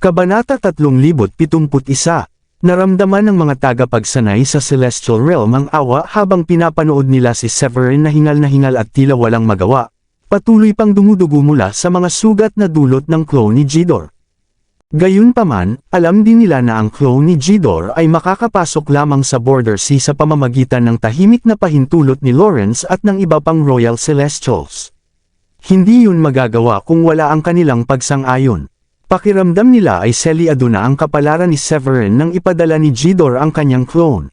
Kabanata 3071. Naramdaman ng mga tagapagsanay sa Celestial Realm ang awa habang pinapanood nila si Severin na hingal at tila walang magawa, patuloy pang dumudugo mula sa mga sugat na dulot ng clone ni Jidor. Gayunpaman, alam din nila na ang clone ni Jidor ay makakapasok lamang sa Border Sea sa pamamagitan ng tahimik na pahintulot ni Lawrence at ng iba pang Royal Celestials. Hindi yun magagawa kung wala ang kanilang pagsang-ayon. Pakiramdam nila ay selyado na ang kapalaran ni Severin nang ipadala ni Jidor ang kanyang clone.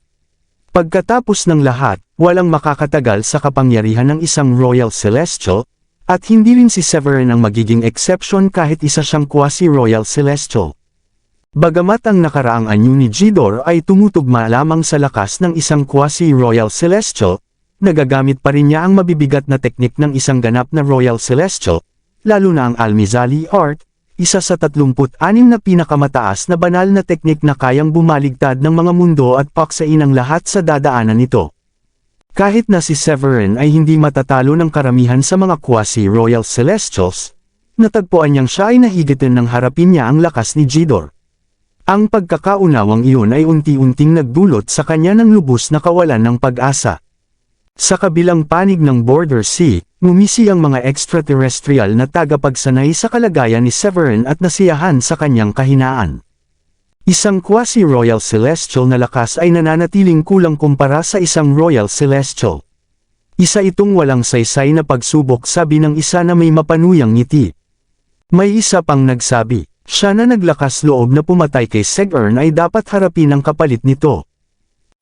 Pagkatapos ng lahat, walang makakatagal sa kapangyarihan ng isang Royal Celestial, at hindi rin si Severin ang magiging exception kahit isa siyang quasi-Royal Celestial. Bagamat ang nakaraang anyo ni Jidor ay tumutugma lamang sa lakas ng isang quasi-Royal Celestial, nagagamit pa rin niya ang mabibigat na teknik ng isang ganap na Royal Celestial, lalo na ang Al-Mizali Art, isa sa 36 na pinakamataas na banal na teknik na kayang bumaligtad ng mga mundo at paksain ang lahat sa dadaanan nito. Kahit na si Severin ay hindi matatalo ng karamihan sa mga quasi-Royal Celestials, natagpuan niyang siya ay nahigitin ng harapin niya ang lakas ni Jidor. Ang pagkakaunawang iyon ay unti-unting nagdulot sa kanya ng lubos na kawalan ng pag-asa. Sa kabilang panig ng Border Sea, ngumisi ang mga extraterrestrial na tagapagsanay sa kalagayan ni Severin at nasiyahan sa kanyang kahinaan. Isang quasi-Royal Celestial na lakas ay nananatiling kulang kumpara sa isang Royal Celestial. Isa itong walang saysay na pagsubok, sabi ng isa na may mapanuyang ngiti. May isa pang nagsabi, siya na naglakas loob na pumatay kay Severin ay dapat harapin ang kapalit nito.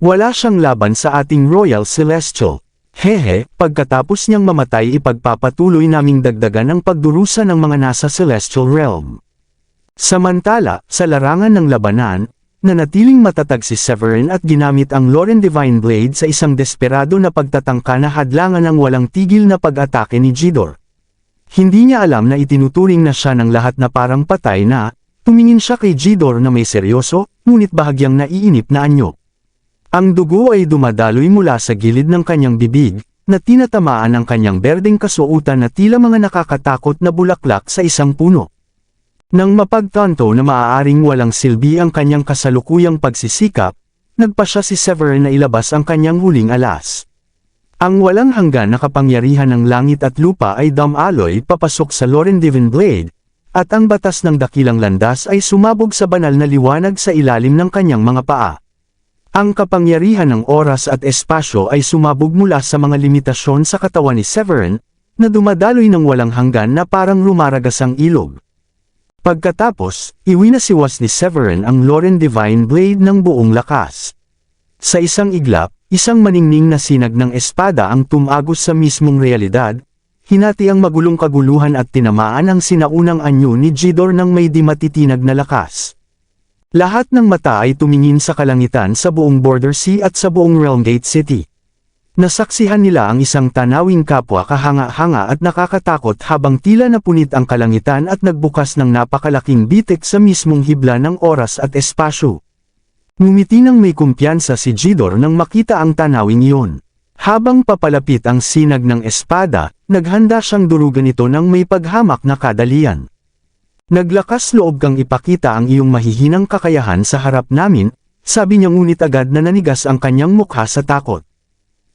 Wala siyang laban sa ating Royal Celestial. Hehe, pagkatapos niyang mamatay ipagpapatuloy naming dagdagan ang pagdurusa ng mga nasa Celestial Realm. Samantala, sa larangan ng labanan, nanatiling matatag si Severin at ginamit ang Loren Divine Blade sa isang desperado na pagtatangka na hadlangan ng walang tigil na pag-atake ni Jidor. Hindi niya alam na itinuturing na siya ng lahat na parang patay na, tumingin siya kay Jidor na may seryoso, ngunit bahagyang naiinip na anyo. Ang dugo ay dumadaloy mula sa gilid ng kanyang bibig, na tinatamaan ang kanyang berdeng kasuotan na tila mga nakakatakot na bulaklak sa isang puno. Nang mapagtanto na maaaring walang silbi ang kanyang kasalukuyang pagsisikap, nagpasya si Severin na ilabas ang kanyang huling alas. Ang walang hanggan na kapangyarihan ng langit at lupa ay damaloy papasok sa Loren Divine Blade, at ang batas ng dakilang landas ay sumabog sa banal na liwanag sa ilalim ng kanyang mga paa. Ang kapangyarihan ng oras at espasyo ay sumabog mula sa mga limitasyon sa katawan ni Severin, na dumadaloy ng walang hanggan na parang rumaragas ang ilog. Pagkatapos, iwinasiwas ni Severin ang Loren Divine Blade ng buong lakas. Sa isang iglap, isang maningning na sinag ng espada ang tumagos sa mismong realidad, hinati ang magulong kaguluhan at tinamaan ang sinaunang anyo ni Jidor ng may di matitinag na lakas. Lahat ng mata ay tumingin sa kalangitan sa buong Border Sea at sa buong Realmgate City. Nasaksihan nila ang isang tanawing kapwa kahanga-hanga at nakakatakot habang tila napunit ang kalangitan at nagbukas ng napakalaking bitik sa mismong hibla ng oras at espasyo. Ngumiti ng may kumpiyansa si Jidor nang makita ang tanawing iyon. Habang papalapit ang sinag ng espada, naghanda siyang durugan ito ng may paghamak na kadalian. Naglakas loob kang ipakita ang iyong mahihinang kakayahan sa harap namin, sabi niya, ngunit agad na nanigas ang kanyang mukha sa takot.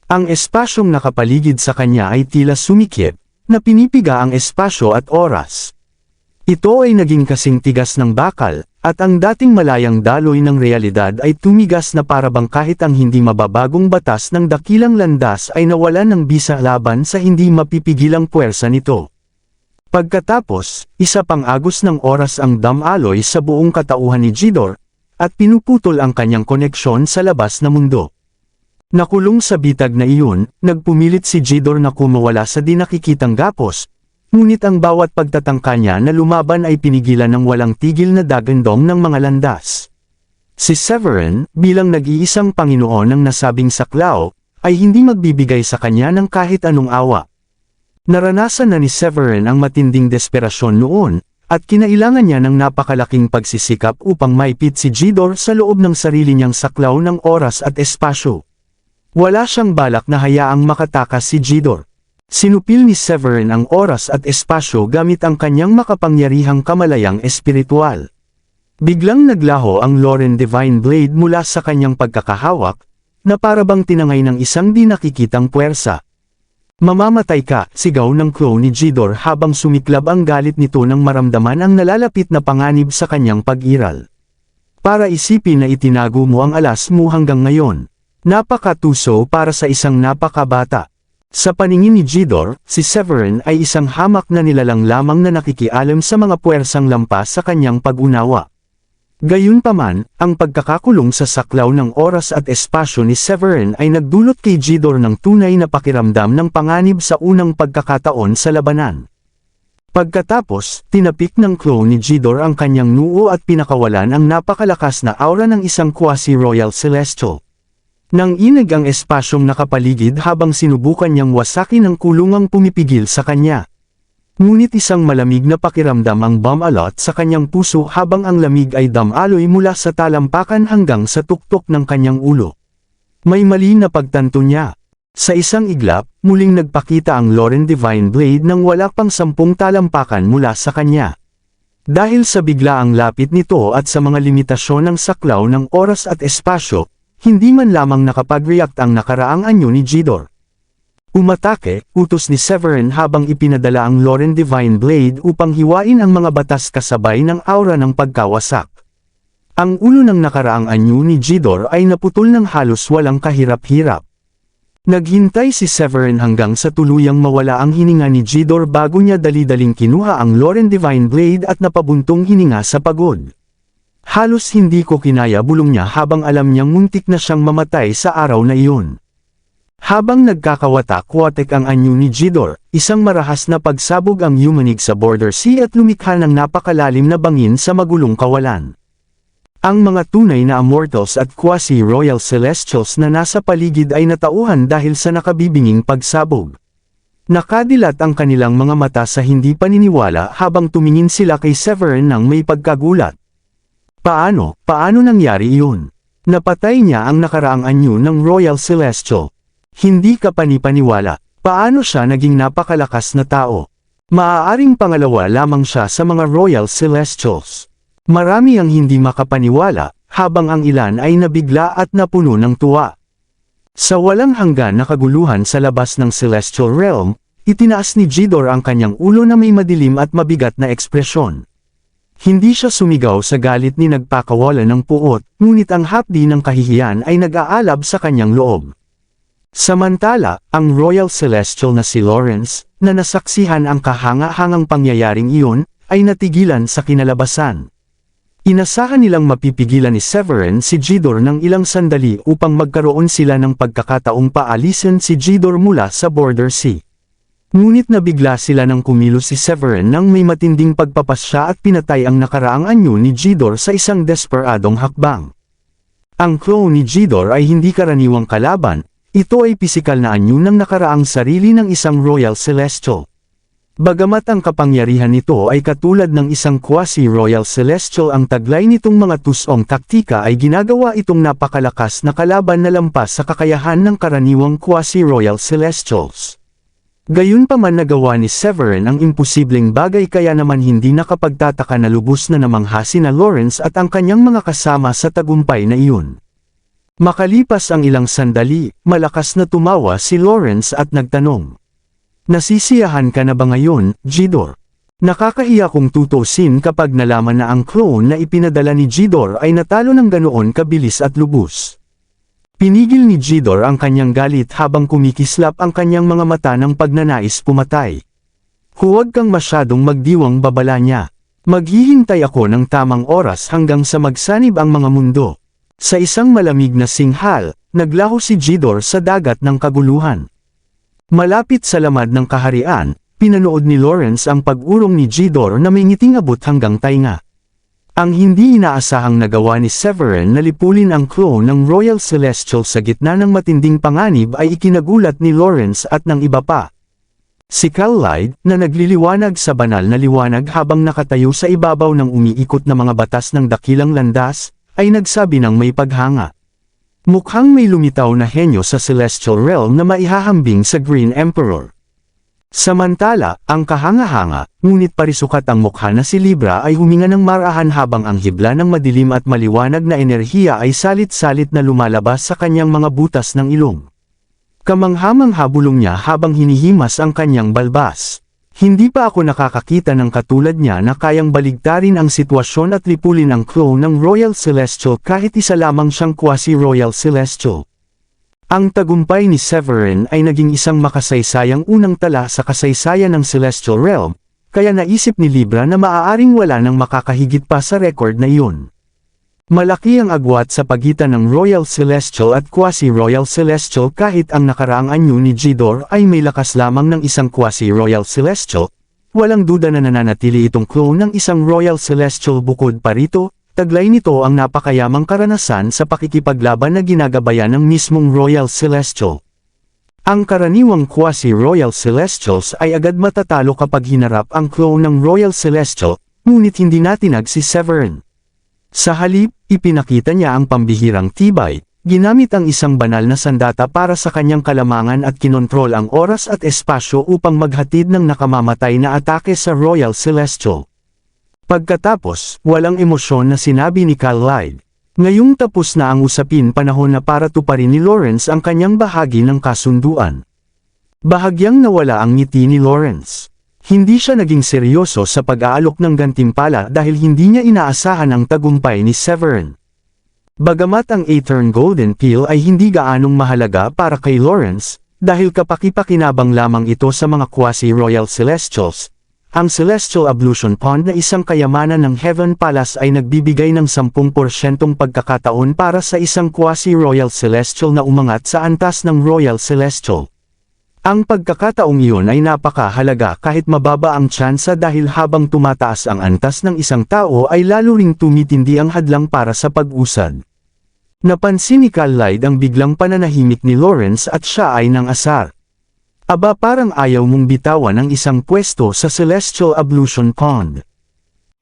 Ang espasyong nakapaligid sa kanya ay tila sumikip, na pinipiga ang espasyo at oras. Ito ay naging kasing tigas ng bakal, at ang dating malayang daloy ng realidad ay tumigas na parabang kahit ang hindi mababagong batas ng dakilang landas ay nawalan ng bisa laban sa hindi mapipigilang puwersa nito. Pagkatapos, isa pang agos ng oras ang damaloy sa buong katauhan ni Jidor, at pinuputol ang kanyang koneksyon sa labas na mundo. Nakulong sa bitag na iyon, nagpumilit si Jidor na kumawala sa di nakikitang gapos, ngunit ang bawat pagtatangka niya na lumaban ay pinigilan ng walang tigil na dagandong ng mga landas. Si Severin, bilang nag-iisang Panginoon ng nasabing saklaw, ay hindi magbibigay sa kanya ng kahit anong awa. Naranasan na ni Severin ang matinding desperasyon noon, at kinailangan niya ng napakalaking pagsisikap upang maipit si Jidor sa loob ng sarili niyang saklaw ng oras at espasyo. Wala siyang balak na hayaang makatakas si Jidor. Sinupil ni Severin ang oras at espasyo gamit ang kanyang makapangyarihang kamalayang espiritual. Biglang naglaho ang Lauren Divine Blade mula sa kanyang pagkakahawak, na parabang tinangay ng isang di nakikitang puwersa. Mamamatay ka, sigaw ng crow ni Jidor habang sumiklab ang galit nito nang maramdaman ang nalalapit na panganib sa kanyang pag-iral. Para isipin na itinago mo ang alas mo hanggang ngayon. Napakatuso para sa isang napakabata. Sa paningin ni Jidor, si Severin ay isang hamak na nilalang lamang na nakikialam sa mga puwersang lampas sa kanyang pag-unawa. Gayunpaman, ang pagkakakulong sa saklaw ng oras at espasyo ni Severin ay nagdulot kay Jidor ng tunay na pakiramdam ng panganib sa unang pagkakataon sa labanan. Pagkatapos, tinapik ng crow ni Jidor ang kanyang noo at pinakawalan ang napakalakas na aura ng isang quasi-royal celestial. Nang inig ang espasyong nakapaligid habang sinubukan niyang wasakin ang kulungang pumipigil sa kanya. Ngunit isang malamig na pakiramdam ang bumalot sa kanyang puso habang ang lamig ay damaloy mula sa talampakan hanggang sa tuktok ng kanyang ulo. May mali na pagtanto niya. Sa isang iglap, muling nagpakita ang Lauren Divine Blade nang wala pang 10 talampakan mula sa kanya. Dahil sa biglaang lapit nito at sa mga limitasyon ng saklaw ng oras at espasyo, hindi man lamang nakapag-react ang nakaraang anyo ni Jidor. Umatake, utos ni Severin habang ipinadala ang Lauren Divine Blade upang hiwain ang mga batas kasabay ng aura ng pagkawasak. Ang ulo ng nakaraang anyo ni Jidor ay naputol ng halos walang kahirap-hirap. Naghintay si Severin hanggang sa tuluyang mawala ang hininga ni Jidor bago niya dali-daling kinuha ang Lauren Divine Blade at napabuntong hininga sa pagod. Halos hindi ko kinaya bulong niya habang alam niyang muntik na siyang mamatay sa araw na iyon. Habang nagkakawatak-watek ang anyo ni Jidor, isang marahas na pagsabog ang yumanig sa border sea at lumikha ng napakalalim na bangin sa magulong kawalan. Ang mga tunay na immortals at quasi-royal celestials na nasa paligid ay natauhan dahil sa nakabibinging pagsabog. Nakadilat ang kanilang mga mata sa hindi paniniwala habang tumingin sila kay Severin nang may pagkagulat. Paano nangyari iyon? Napatay niya ang nakaraang anyo ng Royal Celestial. Hindi ka panipaniwala. Paano siya naging napakalakas na tao? Maaaring pangalawa lamang siya sa mga Royal Celestials. Marami ang hindi makapaniwala, habang ang ilan ay nabigla at napuno ng tuwa. Sa walang hanggan na kaguluhan sa labas ng Celestial Realm, itinaas ni Jidor ang kanyang ulo na may madilim at mabigat na ekspresyon. Hindi siya sumigaw sa galit ni nagpakawala ng puot, ngunit ang hapdi ng kahihiyan ay nag-aalab sa kanyang loob. Samantala, ang Royal Celestial na si Lawrence, na nasaksihan ang kahanga-hangang pangyayaring iyon, ay natigilan sa kinalabasan. Inasahan nilang mapipigilan ni Severin si Jidor ng ilang sandali upang magkaroon sila ng pagkakataong paalisin si Jidor mula sa border sea. Ngunit nabigla sila nang kumilos si Severin nang may matinding pagpapasya at pinatay ang nakaraang anyo ni Jidor sa isang desperadong hakbang. Ang crow ni Jidor ay hindi karaniwang kalaban. Ito ay pisikal na anyo ng nakaraang sarili ng isang Royal Celestial. Bagamat ang kapangyarihan nito ay katulad ng isang quasi-Royal Celestial, ang taglay nitong mga tusong taktika ay ginagawa itong napakalakas na kalaban na lampas sa kakayahan ng karaniwang quasi-Royal Celestials. Gayunpaman nagawa ni Severin ang imposibleng bagay kaya naman hindi nakapagtataka na lubos na namangha sina Lawrence at ang kanyang mga kasama sa tagumpay na iyon. Makalipas ang ilang sandali, malakas na tumawa si Lawrence at nagtanong. Nasisiyahan ka na ba ngayon, Jidor? Nakakahiya kong tutusin kapag nalaman na ang clone na ipinadala ni Jidor ay natalo ng ganoon kabilis at lubos. Pinigil ni Jidor ang kanyang galit habang kumikislap ang kanyang mga mata ng pagnanais pumatay. Huwag kang masyadong magdiwang, babala niya. Maghihintay ako ng tamang oras hanggang sa magsanib ang mga mundo. Sa isang malamig na singhal, naglaho si Jidor sa dagat ng kaguluhan. Malapit sa lamad ng kaharian, pinanood ni Lawrence ang pag-urong ni Jidor na may ngiting abot hanggang tainga. Ang hindi inaasahang nagawa ni Severin na lipulin ang clone ng Royal Celestial sa gitna ng matinding panganib ay ikinagulat ni Lawrence at ng iba pa. Si Callide, na nagliliwanag sa banal na liwanag habang nakatayo sa ibabaw ng umiikot na mga batas ng dakilang landas, ay nagsabi ng may paghanga. Mukhang may lumitaw na henyo sa Celestial Realm na maihahambing sa Green Emperor. Samantala, ang kahanga-hanga, ngunit parisukat ang mukha na si Libra ay huminga ng marahan habang ang hibla ng madilim at maliwanag na enerhiya ay salit-salit na lumalabas sa kanyang mga butas ng ilong. Kamangha-mangha bulong niya habang hinihimas ang kanyang balbas. Hindi pa ako nakakakita ng katulad niya na kayang baligtarin ang sitwasyon at lipulin ang clone ng Royal Celestial kahit isa lamang siyang quasi-Royal Celestial. Ang tagumpay ni Severin ay naging isang makasaysayang unang tala sa kasaysayan ng Celestial Realm, kaya naisip ni Libra na maaaring wala nang makakahigit pa sa record na iyon. Malaki ang agwat sa pagitan ng Royal Celestial at Quasi-Royal Celestial kahit ang nakaraang anyo ni Jidor ay may lakas lamang ng isang Quasi-Royal Celestial, walang duda na nananatili itong clone ng isang Royal Celestial bukod pa rito. Taglay nito ang napakayamang karanasan sa pakikipaglaban na ginagabayan ng mismong Royal Celestial. Ang karaniwang Quasi-Royal Celestials ay agad matatalo kapag hinarap ang clone ng Royal Celestial, ngunit hindi natinag si Severin. Sa halip, ipinakita niya ang pambihirang tibay, ginamit ang isang banal na sandata para sa kanyang kalamangan at kinontrol ang oras at espasyo upang maghatid ng nakamamatay na atake sa Royal Celestial. Pagkatapos, walang emosyon na sinabi ni Carlyle. Ngayong tapos na ang usapin, panahon na para tuparin ni Lawrence ang kanyang bahagi ng kasunduan. Bahagyang nawala ang ngiti ni Lawrence. Hindi siya naging seryoso sa pag-aalok ng gantimpala dahil hindi niya inaasahan ang tagumpay ni Severin. Bagamat ang Aetern Golden Pill ay hindi gaanong mahalaga para kay Lawrence, dahil kapaki-pakinabang lamang ito sa mga Quasi-Royal Celestials, ang Celestial Ablution Pond na isang kayamanan ng Heaven Palace ay nagbibigay ng 10% pagkakataon para sa isang Quasi-Royal Celestial na umangat sa antas ng Royal Celestial. Ang pagkakataong iyon ay napakahalaga kahit mababa ang tsansa dahil habang tumataas ang antas ng isang tao ay lalo ring tumitindi ang hadlang para sa pag-usad. Napansin ni Carlyle ang biglang pananahimik ni Lawrence at siya ay nang-asar. Aba, parang ayaw mong bitawan ang isang pwesto sa Celestial Ablution Pond.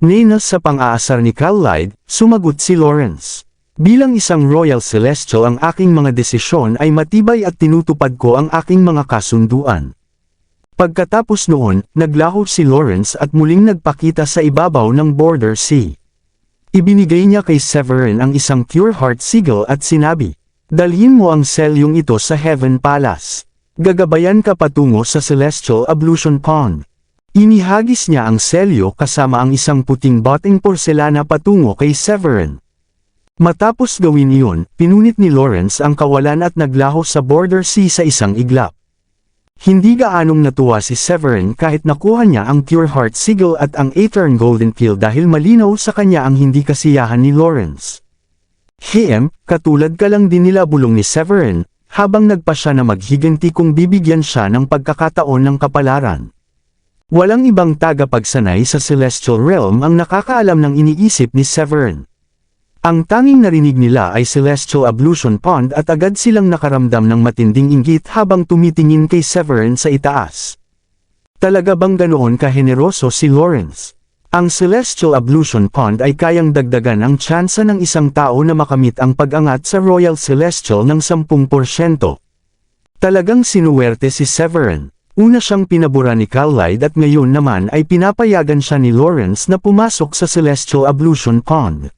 Nena, sa pang-aasar ni Carlyle, sumagot si Lawrence. Bilang isang Royal Celestial, ang aking mga desisyon ay matibay at tinutupad ko ang aking mga kasunduan. Pagkatapos noon, naglaho si Lawrence at muling nagpakita sa ibabaw ng Border Sea. Ibinigay niya kay Severin ang isang Pure Heart Sigil at sinabi, "Dalhin mo ang selyong ito sa Heaven Palace. Gagabayan ka patungo sa Celestial Ablution Pond." Inihagis niya ang selyo kasama ang isang puting boteng porselana patungo kay Severin. Matapos gawin iyon, pinunit ni Lawrence ang kawalan at naglaho sa Border Sea sa isang iglap. Hindi gaanong natuwa si Severin kahit nakuha niya ang Pure Heart Sigil at ang Aetern Golden Pill dahil malinaw sa kanya ang hindi kasiyahan ni Lawrence. Katulad ka lang din nila, bulong ni Severin, habang nagpa siya na maghiganti kung bibigyan siya ng pagkakataon ng kapalaran. Walang ibang tagapagsanay sa Celestial Realm ang nakakaalam ng iniisip ni Severin. Ang tanging narinig nila ay Celestial Ablution Pond at agad silang nakaramdam ng matinding inggit habang tumitingin kay Severin sa itaas. Talaga bang ganoon kaheneroso si Lawrence? Ang Celestial Ablution Pond ay kayang dagdagan ang tsansa ng isang tao na makamit ang pag-angat sa Royal Celestial ng 10%. Talagang sinuwerte si Severin. Una siyang pinabura ni Carlyle at ngayon naman ay pinapayagan siya ni Lawrence na pumasok sa Celestial Ablution Pond.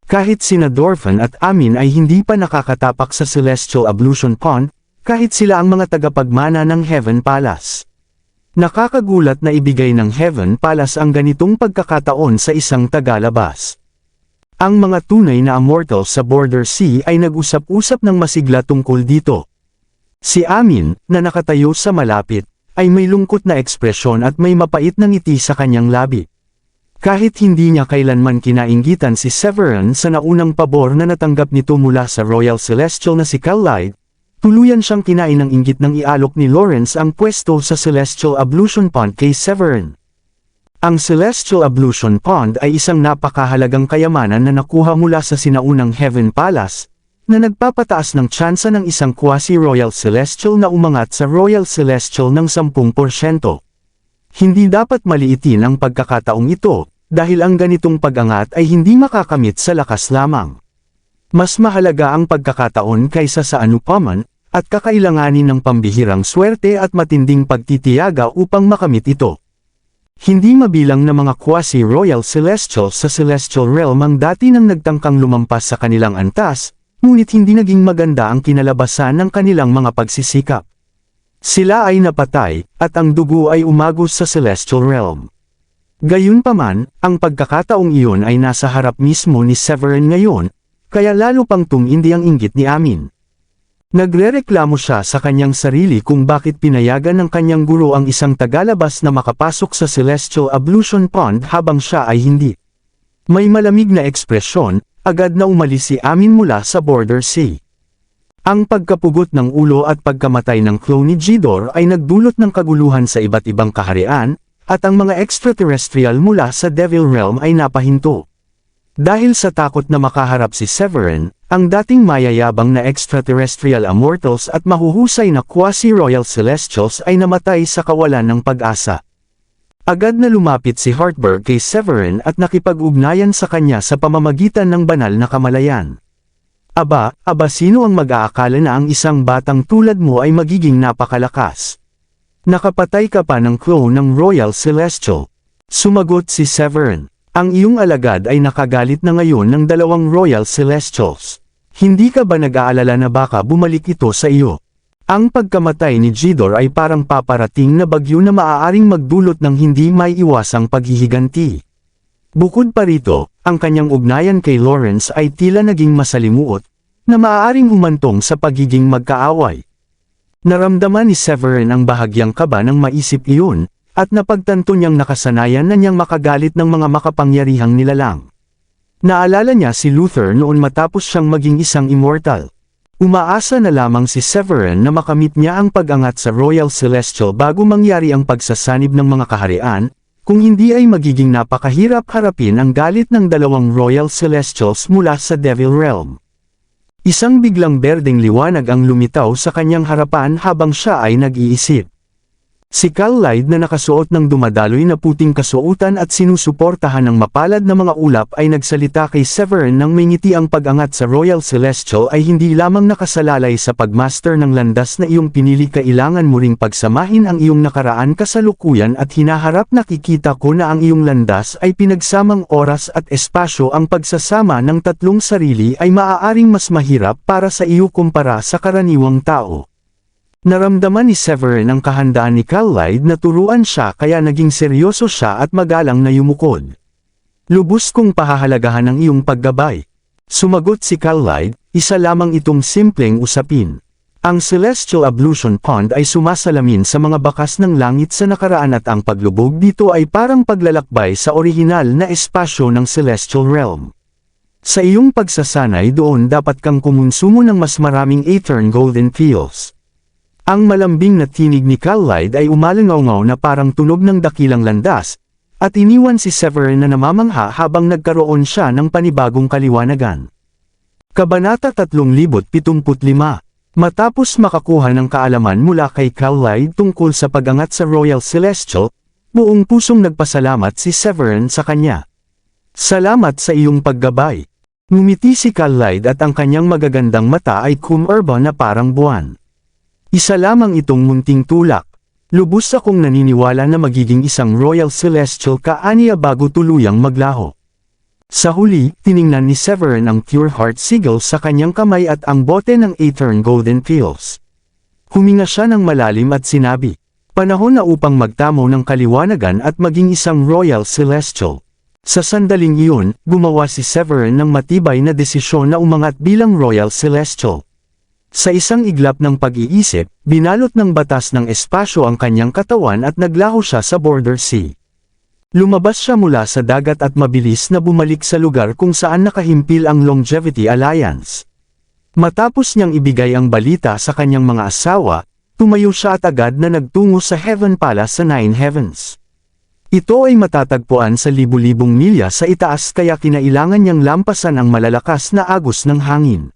Kahit sina Dorfan at Amin ay hindi pa nakakatapak sa Celestial Ablution Pond, kahit sila ang mga tagapagmana ng Heaven Palace. Nakakagulat na ibigay ng Heaven Palace ang ganitong pagkakataon sa isang tagalabas. Ang mga tunay na immortal sa Border Sea ay nag-usap-usap ng masigla tungkol dito. Si Amin, na nakatayo sa malapit, ay may lungkot na ekspresyon at may mapait na ngiti sa kanyang labi. Kahit hindi niya kailanman kinainggitan si Severin sa naunang pabor na natanggap nito mula sa Royal Celestial na si Carlyle, tuluyan siyang kinain ng inggit ng ialok ni Lawrence ang pwesto sa Celestial Ablution Pond kay Severin. Ang Celestial Ablution Pond ay isang napakahalagang kayamanan na nakuha mula sa sinaunang Heaven Palace, na nagpapataas ng tsansa ng isang Quasi-Royal Celestial na umangat sa Royal Celestial ng 10%. Hindi dapat maliitin ang pagkakataong ito, dahil ang ganitong pag-angat ay hindi makakamit sa lakas lamang. Mas mahalaga ang pagkakataon kaysa sa anupaman, at kakailanganin ng pambihirang swerte at matinding pagtitiyaga upang makamit ito. Hindi mabilang na mga quasi-royal celestials sa celestial realm ang dati nang nagtangkang lumampas sa kanilang antas, ngunit hindi naging maganda ang kinalabasan ng kanilang mga pagsisikap. Sila ay napatay, at ang dugo ay umagos sa celestial realm. Gayunpaman, ang pagkakataong iyon ay nasa harap mismo ni Severin ngayon, kaya lalo pang tumindi ang inggit ni Amin. Nagrereklamo siya sa kanyang sarili kung bakit pinayagan ng kanyang guro ang isang tagalabas na makapasok sa Celestial Ablution Pond habang siya ay hindi. May malamig na ekspresyon, agad na umalis si Amin mula sa border sea. Ang pagkapugot ng ulo at pagkamatay ng clone ni Jidor ay nagdulot ng kaguluhan sa iba't ibang kaharian, at ang mga extraterrestrial mula sa Devil Realm ay napahinto. Dahil sa takot na makaharap si Severin, ang dating mayayabang na extraterrestrial immortals at mahuhusay na quasi-royal celestials ay namatay sa kawalan ng pag-asa. Agad na lumapit si Hartberg kay Severin at nakipag-ugnayan sa kanya sa pamamagitan ng banal na kamalayan. Aba, sino ang mag-aakala na ang isang batang tulad mo ay magiging napakalakas? Nakapatay ka pa ng clone ng Royal Celestial. Sumagot si Severin. Ang iyong alagad ay nakagalit na ngayon ng dalawang Royal Celestials. Hindi ka ba nag-aalala na baka bumalik ito sa iyo? Ang pagkamatay ni Jidor ay parang paparating na bagyo na maaaring magdulot ng hindi may iwasang paghihiganti. Bukod pa rito, ang kanyang ugnayan kay Lawrence ay tila naging masalimuot, na maaaring humantong sa pagiging magkaaway. Naramdaman ni Severin ang bahagyang kaba ng maisip iyon, at napagtanto niyang nakasanayan na niyang makagalit ng mga makapangyarihang nilalang. Naalala niya si Luther noon matapos siyang maging isang immortal. Umaasa na lamang si Severin na makamit niya ang pag-angat sa Royal Celestial bago mangyari ang pagsasanib ng mga kaharian, kung hindi ay magiging napakahirap harapin ang galit ng dalawang Royal Celestials mula sa Devil Realm. Isang biglang berdeng liwanag ang lumitaw sa kanyang harapan habang siya ay nag-iisip. Si Kal-Lide na nakasuot ng dumadaloy na puting kasuotan at sinusuportahan ng mapalad na mga ulap ay nagsalita kay Severin nang may ngiti ang pag-angat sa Royal Celestial ay hindi lamang nakasalalay sa pagmaster ng landas na iyong pinili, kailangan mo ring pagsamahin ang iyong nakaraan kasalukuyan at hinaharap. Nakikita ko na ang iyong landas ay pinagsamang oras at espasyo. Ang pagsasama ng tatlong sarili ay maaaring mas mahirap para sa iyo kumpara sa karaniwang tao. Naramdaman ni Severin ang kahandaan ni Kal-Lide na turuan siya, kaya naging seryoso siya at magalang na yumukod. Lubos kong pahahalagahan ang iyong paggabay. Sumagot si Kal-Lide, isa lamang itong simpleng usapin. Ang Celestial Ablution Pond ay sumasalamin sa mga bakas ng langit sa nakaraan at ang paglubog dito ay parang paglalakbay sa orihinal na espasyo ng Celestial Realm. Sa iyong pagsasanay doon dapat kang kumonsumo ng mas maraming Aetern Golden Pills. Ang malambing na tinig ni Kal-Lide ay umalingaw na parang tunog ng dakilang landas, at iniwan si Severin na namamangha habang nagkaroon siya ng panibagong kaliwanagan. Kabanata 375. Matapos makakuha ng kaalaman mula kay Kal-Lide tungkol sa pag-angat sa Royal Celestial, buong pusong nagpasalamat si Severin sa kanya. Salamat sa iyong paggabay. Ngumiti si Kal-Lide at ang kanyang magagandang mata ay kumirba na parang buwan. Isa lamang itong munting tulak. Lubos akong naniniwala na magiging isang Royal Celestial ka aniya bago tuluyang maglaho. Sa huli, tiningnan ni Severin ang Pure Heart Sigil sa kanyang kamay at ang bote ng Aetern Golden Pills. Huminga siya ng malalim at sinabi, panahon na upang magtamo ng kaliwanagan at maging isang Royal Celestial. Sa sandaling iyon, gumawa si Severin ng matibay na desisyon na umangat bilang Royal Celestial. Sa isang iglap ng pag-iisip, binalot ng batas ng espasyo ang kanyang katawan at naglaho siya sa border sea. Lumabas siya mula sa dagat at mabilis na bumalik sa lugar kung saan nakahimpil ang Longevity Alliance. Matapos niyang ibigay ang balita sa kanyang mga asawa, tumayo siya at agad na nagtungo sa Heaven Palace sa Nine Heavens. Ito ay matatagpuan sa libu-libong milya sa itaas, kaya kinailangan niyang lampasan ang malalakas na agos ng hangin.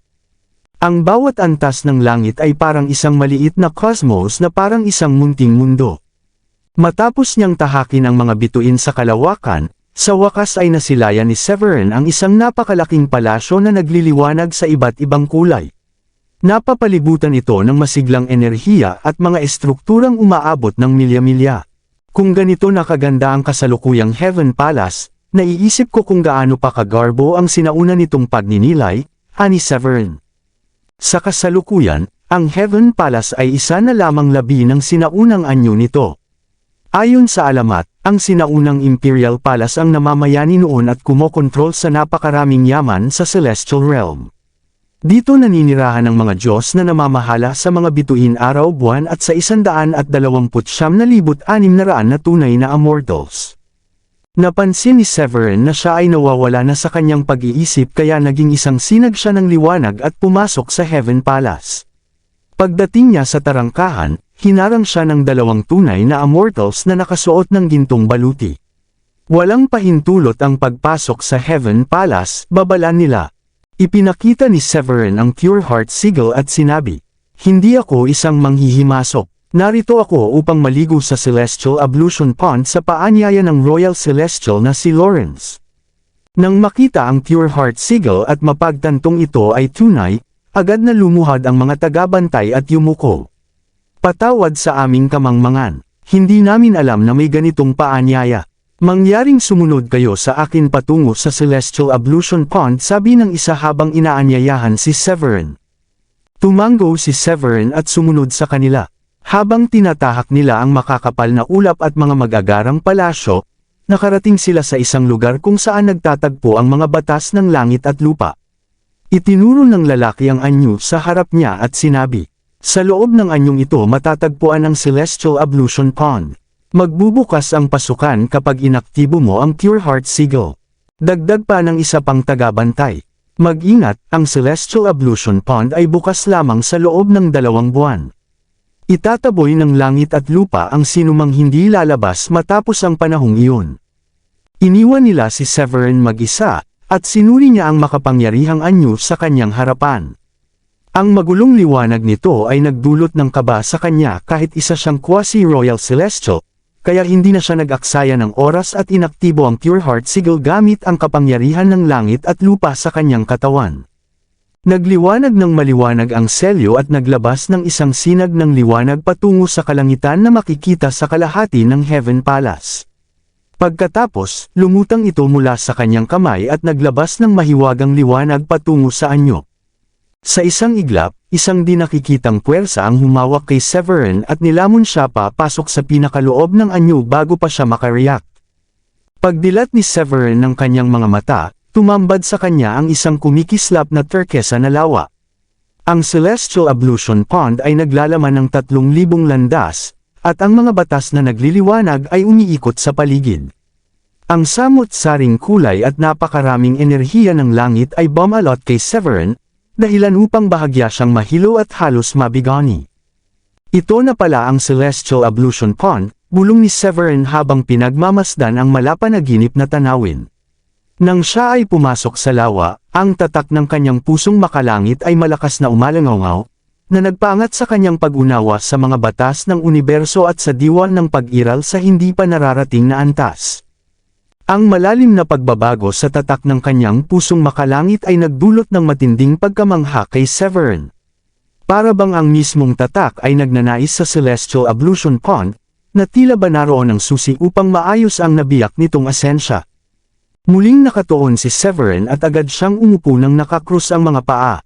Ang bawat antas ng langit ay parang isang maliit na cosmos na parang isang munting mundo. Matapos niyang tahakin ang mga bituin sa kalawakan, sa wakas ay nasilayan ni Severin ang isang napakalaking palasyo na nagliliwanag sa iba't ibang kulay. Napapalibutan ito ng masiglang enerhiya at mga estrukturang umaabot ng milya-milya. Kung ganito nakaganda ang kasalukuyang Heaven Palace, naiisip ko kung gaano pa kagarbo ang sinauna nitong pagninilay, ani Severin. Sa kasalukuyan, ang Heaven Palace ay isa na lamang labi ng sinaunang anyo nito. Ayon sa alamat, ang sinaunang Imperial Palace ang namamayani noon at kumokontrol sa napakaraming yaman sa Celestial Realm. Dito naninirahan ang mga Diyos na namamahala sa mga bituin araw-buwan at sa 129,600 na tunay na immortals. Napansin ni Severin na siya ay nawawala na sa kanyang pag-iisip kaya naging isang sinag siya ng liwanag at pumasok sa Heaven Palace. Pagdating niya sa tarangkahan, hinarang siya ng 2 tunay na immortals na nakasuot ng gintong baluti. Walang pahintulot ang pagpasok sa Heaven Palace, babala nila. Ipinakita ni Severin ang Pure Heart Sigil at sinabi, "Hindi ako isang manghihimasok. Narito ako upang maligo sa Celestial Ablution Pond sa paanyaya ng Royal Celestial na si Lawrence." Nang makita ang Pure Heart Sigil at mapagtantong ito ay tunay, agad na lumuhad ang mga tagabantay at yumuko. "Patawad sa aming kamangmangan. Hindi namin alam na may ganitong paanyaya. Mangyaring sumunod kayo sa akin patungo sa Celestial Ablution Pond," sabi ng isa habang inaanyayahan si Severin. Tumango si Severin at sumunod sa kanila. Habang tinatahak nila ang makakapal na ulap at mga magagarang palasyo, nakarating sila sa isang lugar kung saan nagtatagpo ang mga batas ng langit at lupa. Itinuro ng lalaki ang anyo sa harap niya at sinabi, "Sa loob ng anyong ito matatagpuan ang Celestial Ablution Pond. Magbubukas ang pasukan kapag inaktibo mo ang Pure Heart Sigil." Dagdag pa ng isa pang tagabantay, "Mag-ingat, ang Celestial Ablution Pond ay bukas lamang sa loob ng 2 buwan. Itataboy ng langit at lupa ang sinumang hindi lalabas matapos ang panahong iyon." Iniwan nila si Severin mag-isa, at sinuri niya ang makapangyarihang anyo sa kanyang harapan. Ang magulong liwanag nito ay nagdulot ng kaba sa kanya kahit isa siyang quasi-royal celestial, kaya hindi na siya nag-aksaya ng oras at inaktibo ang Pure Heart Sigil gamit ang kapangyarihan ng langit at lupa sa kanyang katawan. Nagliwanag ng maliwanag ang selyo at naglabas ng isang sinag ng liwanag patungo sa kalangitan na makikita sa kalahati ng Heaven Palace. Pagkatapos, lumutang ito mula sa kanyang kamay at naglabas ng mahiwagang liwanag patungo sa anyo. Sa isang iglap, isang di nakikitang puwersa ang humawak kay Severin at nilamon siya papasok sa pinakaloob ng anyo bago pa siya makareact. Pagdilat ni Severin ng kanyang mga mata, tumambad sa kanya ang isang kumikislap na turkesa na lawa. Ang Celestial Ablution Pond ay naglalaman ng 3,000 landas, at ang mga batas na nagliliwanag ay umiikot sa paligid. Ang samot-saring kulay at napakaraming enerhiya ng langit ay bumalot kay Severin, dahilan upang bahagya siyang mahilo at halos mabigani. "Ito na pala ang Celestial Ablution Pond," bulong ni Severin habang pinagmamasdan ang malapanaginip na tanawin. Nang siya ay pumasok sa lawa, ang tatak ng kanyang pusong makalangit ay malakas na umalangaw, na nagpaangat sa kanyang pag-unawa sa mga batas ng universo at sa diwan ng pag-iral sa hindi pa nararating na antas. Ang malalim na pagbabago sa tatak ng kanyang pusong makalangit ay nagdulot ng matinding pagkamangha kay Severin. Para bang ang mismong tatak ay nagnanais sa Celestial Ablution Pond, na tila ba naroon ang susi upang maayos ang nabiyak nitong asensya. Muling nakatuon si Severin at agad siyang umupo nang nakakrus ang mga paa.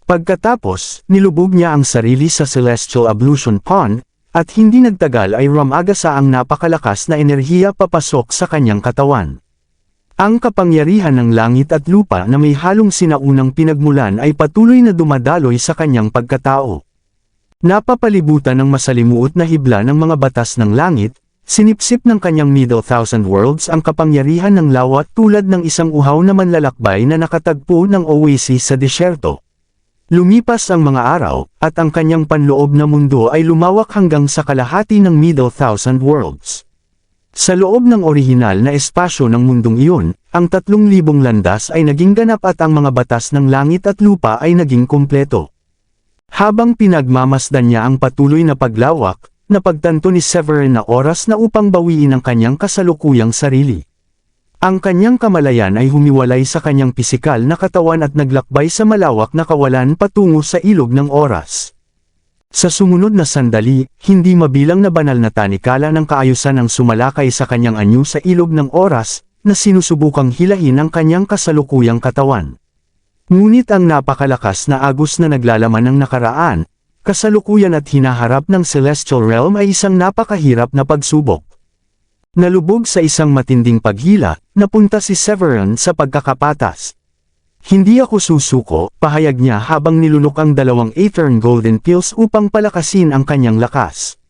Pagkatapos, nilubog niya ang sarili sa Celestial Ablution Pond, at hindi nagtagal ay rumagasa ang napakalakas na enerhiya papasok sa kanyang katawan. Ang kapangyarihan ng langit at lupa na may halong sinaunang pinagmulan ay patuloy na dumadaloy sa kanyang pagkatao. Napapalibutan ng masalimuot na hibla ng mga batas ng langit, sinipsip ng kanyang Middle Thousand Worlds ang kapangyarihan ng lawa tulad ng isang uhaw na manlalakbay na nakatagpo ng oasis sa disyerto. Lumipas ang mga araw, at ang kanyang panloob na mundo ay lumawak hanggang sa kalahati ng Middle Thousand Worlds. Sa loob ng orihinal na espasyo ng mundong iyon, ang 3,000 landas ay naging ganap at ang mga batas ng langit at lupa ay naging kumpleto. Habang pinagmamasdan niya ang patuloy na paglawak, napagtanto ni Severin na oras na upang bawiin ang kanyang kasalukuyang sarili. Ang kanyang kamalayan ay humiwalay sa kanyang pisikal na katawan at naglakbay sa malawak na kawalan patungo sa ilog ng oras. Sa sumunod na sandali, hindi mabilang na banal na tanikala ng kaayusan ang sumalakay sa kanyang anyo sa ilog ng oras, na sinusubukang hilahin ang kanyang kasalukuyang katawan. Ngunit ang napakalakas na agos na naglalaman ng nakaraan, kasalukuyan at hinaharap ng Celestial Realm ay isang napakahirap na pagsubok. Nalubog sa isang matinding paghila, napunta si Severin sa pagkakapatas. Hindi ako susuko, pahayag niya habang nilunok ang 2 Aethern Golden Pills upang palakasin ang kanyang lakas.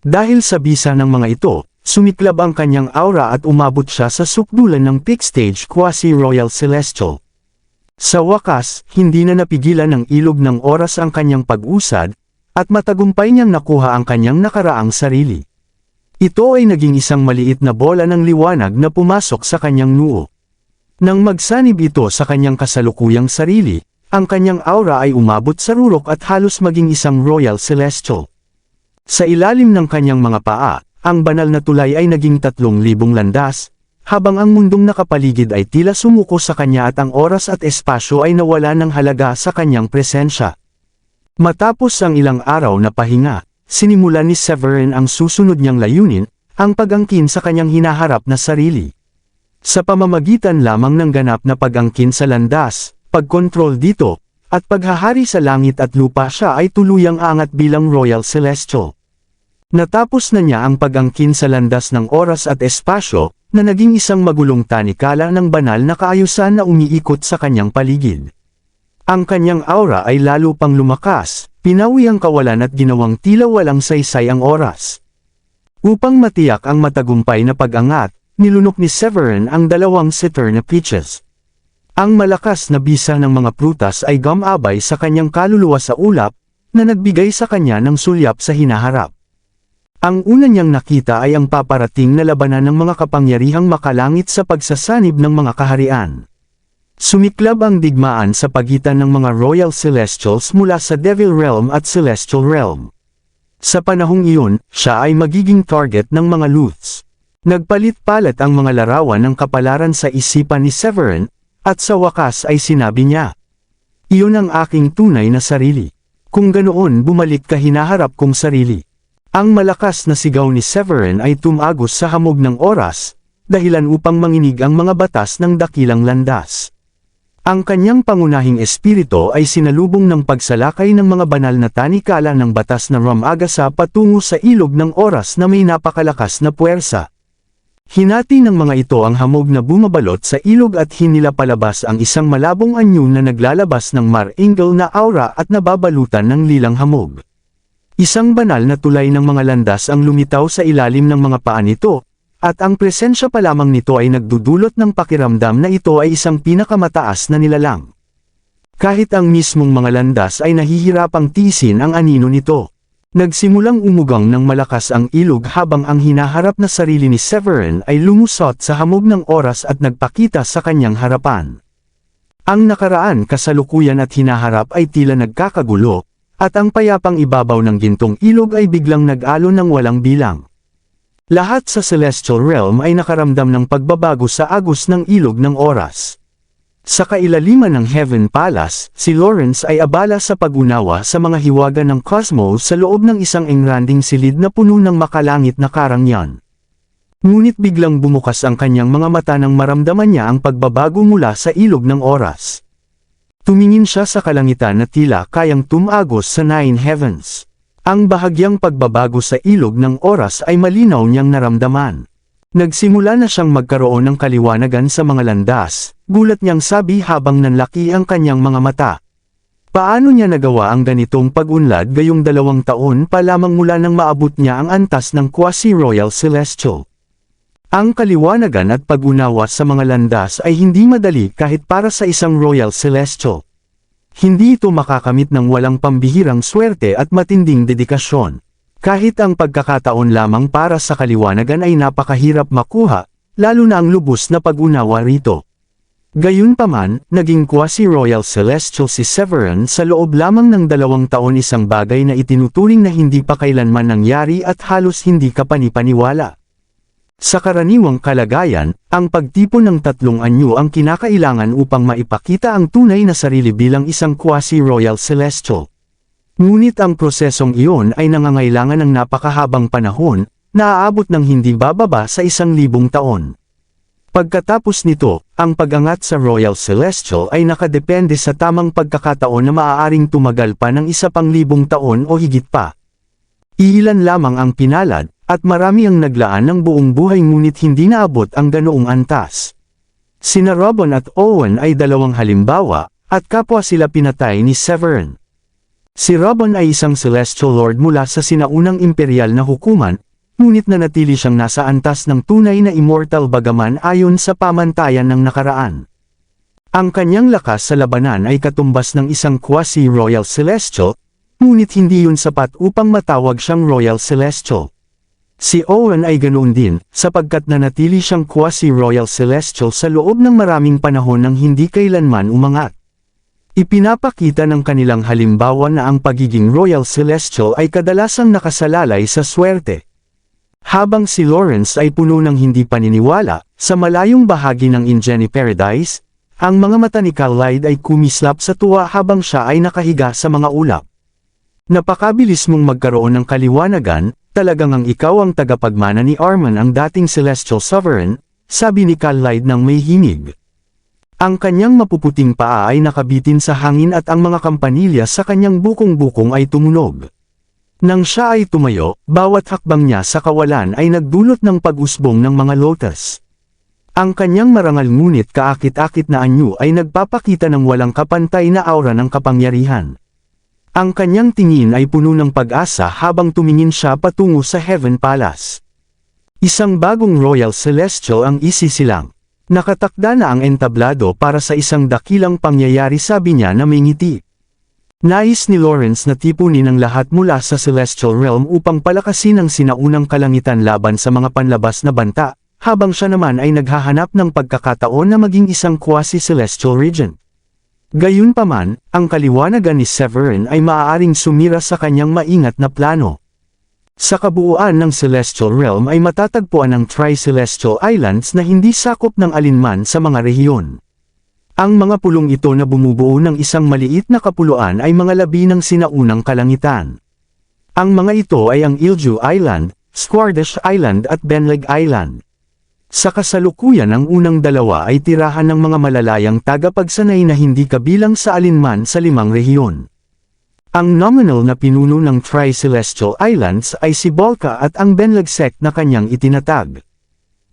Dahil sa bisa ng mga ito, sumiklab ang kanyang aura at umabot siya sa sukdulan ng peak stage Quasi-Royal Celestial. Sa wakas, hindi na napigilan ng ilog ng oras ang kanyang pag-usad, at matagumpay niyang nakuha ang kanyang nakaraang sarili. Ito ay naging isang maliit na bola ng liwanag na pumasok sa kanyang noo. Nang magsanib ito sa kanyang kasalukuyang sarili, ang kanyang aura ay umabot sa rurok at halos maging isang Royal Celestial. Sa ilalim ng kanyang mga paa, ang banal na tulay ay naging 3,000 landas, habang ang mundong nakapaligid ay tila sumuko sa kanya at ang oras at espasyo ay nawala ng halaga sa kanyang presensya. Matapos ang ilang araw na pahinga, sinimulan ni Severin ang susunod niyang layunin, ang pag-angkin sa kanyang hinaharap na sarili. Sa pamamagitan lamang ng ganap na pag-angkin sa landas, pagkontrol dito, at paghahari sa langit at lupa siya ay tuluyang aangat bilang Royal Celestial. Natapos na niya ang pag-angkin sa landas ng oras at espasyo, na naging isang magulong tanikala ng banal na kaayusan na umiikot sa kanyang paligid. Ang kanyang aura ay lalo pang lumakas, pinawi ang kawalan at ginawang tila walang saysay ang oras. Upang matiyak ang matagumpay na pag-angat, nilunok ni Severin ang 2 Saturna Peaches. Ang malakas na bisa ng mga prutas ay gumabay sa kanyang kaluluwa sa ulap, na nagbigay sa kanya ng sulyap sa hinaharap. Ang una niyang nakita ay ang paparating na labanan ng mga kapangyarihang makalangit sa pagsasanib ng mga kaharian. Sumiklab ang digmaan sa pagitan ng mga Royal Celestials mula sa Devil Realm at Celestial Realm. Sa panahong iyon, siya ay magiging target ng mga Luths. Nagpalit-palit ang mga larawan ng kapalaran sa isipan ni Severin, at sa wakas ay sinabi niya, "Iyon ang aking tunay na sarili. Kung ganoon bumalik ka hinaharap kong sarili." Ang malakas na sigaw ni Severin ay tumagos sa hamog ng oras, dahilan upang manginig ang mga batas ng dakilang landas. Ang kanyang pangunahing espiritu ay sinalubong ng pagsalakay ng mga banal na tanikala ng batas na Ram-Agasa patungo sa ilog ng oras na may napakalakas na puwersa. Hinati ng mga ito ang hamog na bumabalot sa ilog at hinila palabas ang isang malabong anyo na naglalabas ng mar-ingle na aura at nababalutan ng lilang hamog. Isang banal na tulay ng mga landas ang lumitaw sa ilalim ng mga paa nito, at ang presensya pa lamang nito ay nagdudulot ng pakiramdam na ito ay isang pinakamataas na nilalang. Kahit ang mismong mga landas ay nahihirapang tiisin ang anino nito. Nagsimulang umugang ng malakas ang ilog habang ang hinaharap na sarili ni Severin ay lumusot sa hamog ng oras at nagpakita sa kanyang harapan. Ang nakaraan kasalukuyan at hinaharap ay tila nagkakagulo, at ang payapang ibabaw ng gintong ilog ay biglang nag-alon ng walang bilang. Lahat sa Celestial Realm ay nakaramdam ng pagbabago sa agos ng ilog ng oras. Sa kailaliman ng Heaven Palace, si Lawrence ay abala sa pag-unawa sa mga hiwaga ng cosmos sa loob ng isang engranding silid na puno ng makalangit na karangyan. Ngunit biglang bumukas ang kanyang mga mata nang maramdaman niya ang pagbabago mula sa ilog ng oras. Tumingin siya sa kalangitan na tila kayang tumagos sa 9 heavens. Ang bahagyang pagbabago sa ilog ng oras ay malinaw niyang naramdaman. Nagsimula na siyang magkaroon ng kaliwanagan sa mga landas, gulat niyang sabi habang nanlaki ang kanyang mga mata. Paano niya nagawa ang ganitong pag-unlad gayong 2 taon pa lamang mula nang maabot niya ang antas ng Quasi-Royal Celestial? Ang kaliwanagan at pag-unawa sa mga landas ay hindi madali kahit para sa isang Royal Celestial. Hindi ito makakamit ng walang pambihirang swerte at matinding dedikasyon. Kahit ang pagkakataon lamang para sa kaliwanagan ay napakahirap makuha, lalo na ang lubos na pag-unawa rito. Gayunpaman, naging Quasi-Royal Celestial si Severin sa loob lamang ng 2 taon, isang bagay na itinuturing na hindi pa kailanman nangyari at halos hindi kapanipaniwala. Sa karaniwang kalagayan, ang pagtipon ng tatlong anyo ang kinakailangan upang maipakita ang tunay na sarili bilang isang quasi-royal celestial. Ngunit ang prosesong iyon ay nangangailangan ng napakahabang panahon, na aabot ng hindi bababa sa 1,000 taon. Pagkatapos nito, ang pag-angat sa Royal Celestial ay nakadepende sa tamang pagkakataon na maaaring tumagal pa ng 1,000 taon o higit pa. Iilan lamang ang pinalad, at marami ang naglaan ng buong buhay ngunit hindi naabot ang ganoong antas. Sina Robon at Owen ay dalawang halimbawa, at kapwa sila pinatay ni Severin. Si Robon ay isang Celestial Lord mula sa sinaunang imperial na hukuman, ngunit nanatili siyang nasa antas ng tunay na immortal bagaman ayon sa pamantayan ng nakaraan. Ang kanyang lakas sa labanan ay katumbas ng isang quasi-royal celestial, ngunit hindi yun sapat upang matawag siyang royal celestial. Si Owen ay ganoon din, sapagkat nanatili siyang quasi-royal celestial sa loob ng maraming panahon nang hindi kailanman umangat. Ipinapakita ng kanilang halimbawa na ang pagiging royal celestial ay kadalasang nakasalalay sa swerte. Habang si Lawrence ay puno ng hindi paniniwala, sa malayong bahagi ng Ingeni Paradise, ang mga mata ni Carlyle ay kumislap sa tuwa habang siya ay nakahiga sa mga ulap. Napakabilis mong magkaroon ng kaliwanagan, talagang ang ikaw ang tagapagmana ni Arman ang dating Celestial Sovereign, sabi ni Carlyle nang may himig. Ang kanyang mapuputing paa ay nakabitin sa hangin at ang mga kampanilya sa kanyang bukong-bukong ay tumunog. Nang siya ay tumayo, bawat hakbang niya sa kawalan ay nagdulot ng pag-usbong ng mga lotus. Ang kanyang marangal ngunit kaakit-akit na anyo ay nagpapakita ng walang kapantay na aura ng kapangyarihan. Ang kanyang tingin ay puno ng pag-asa habang tumingin siya patungo sa Heaven Palace. Isang bagong Royal Celestial ang isisilang. Nakatakda na ang entablado para sa isang dakilang pangyayari, sabi niya na may ngiti. Nais ni Lawrence na tipunin ang lahat mula sa Celestial Realm upang palakasin ang sinaunang kalangitan laban sa mga panlabas na banta, habang siya naman ay naghahanap ng pagkakataon na maging isang quasi-celestial regent. Gayunpaman, ang kaliwanagan ni Severin ay maaaring sumira sa kanyang maingat na plano. Sa kabuuan ng Celestial Realm ay matatagpuan ang Tri-Celestial Islands na hindi sakop ng alinman sa mga rehiyon. Ang mga pulong ito na bumubuo ng isang maliit na kapuluan ay mga labi ng sinaunang kalangitan. Ang mga ito ay ang Ilju Island, Squardish Island at Benleg Island. Sa kasalukuyan ang unang dalawa ay tirahan ng mga malalayang tagapagsanay na hindi kabilang sa alinman sa 5 rehiyon. Ang nominal na pinuno ng Tri-Celestial Islands ay si Bolka at ang Benleg sect na kanyang itinatag.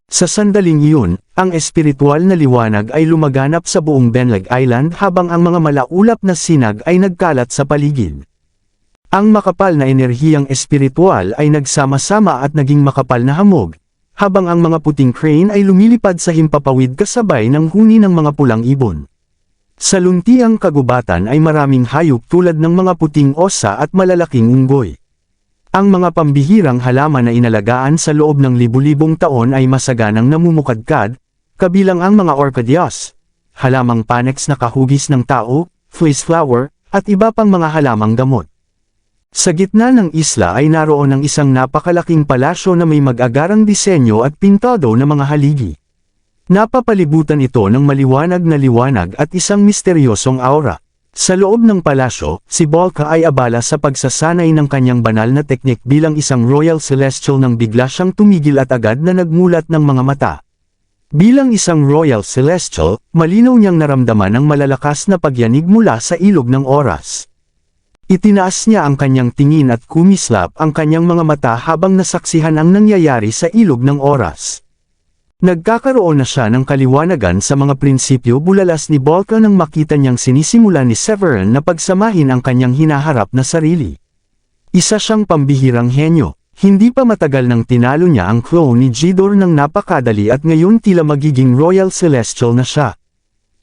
Sa sandaling iyon, ang espiritual na liwanag ay lumaganap sa buong Benleg Island habang ang mga malaulap na sinag ay nagkalat sa paligid. Ang makapal na enerhiyang espiritual ay nagsama-sama at naging makapal na hamog, habang ang mga puting crane ay lumilipad sa himpapawid kasabay ng huni ng mga pulang ibon. Sa luntiang kagubatan ay maraming hayop tulad ng mga puting osa at malalaking unggoy. Ang mga pambihirang halaman na inalagaan sa loob ng libu-libong taon ay masaganang namumukadkad, kabilang ang mga orchideas, halamang panex na kahugis ng tao, fleece flower, at iba pang mga halamang gamot. Sa gitna ng isla ay naroon ang isang napakalaking palasyo na may mag-agarang disenyo at pintado na mga haligi. Napapalibutan ito ng maliwanag na liwanag at isang misteryosong aura. Sa loob ng palasyo, si Bolka ay abala sa pagsasanay ng kanyang banal na teknik bilang isang Royal Celestial nang bigla siyang tumigil at agad na nagmulat ng mga mata. Bilang isang Royal Celestial, malinaw niyang naramdaman ang malalakas na pagyanig mula sa ilog ng oras. Itinaas niya ang kanyang tingin at kumislap ang kanyang mga mata habang nasaksihan ang nangyayari sa ilog ng oras. Nagkakaroon na siya ng kaliwanagan sa mga prinsipyo bulalas ni Bolka nang makita niyang sinisimula ni Severin na pagsamahin ang kanyang hinaharap na sarili. Isa siyang pambihirang henyo. Hindi pa matagal nang tinalo niya ang clone ni Jidor ng napakadali at ngayon tila magiging Royal Celestial na siya.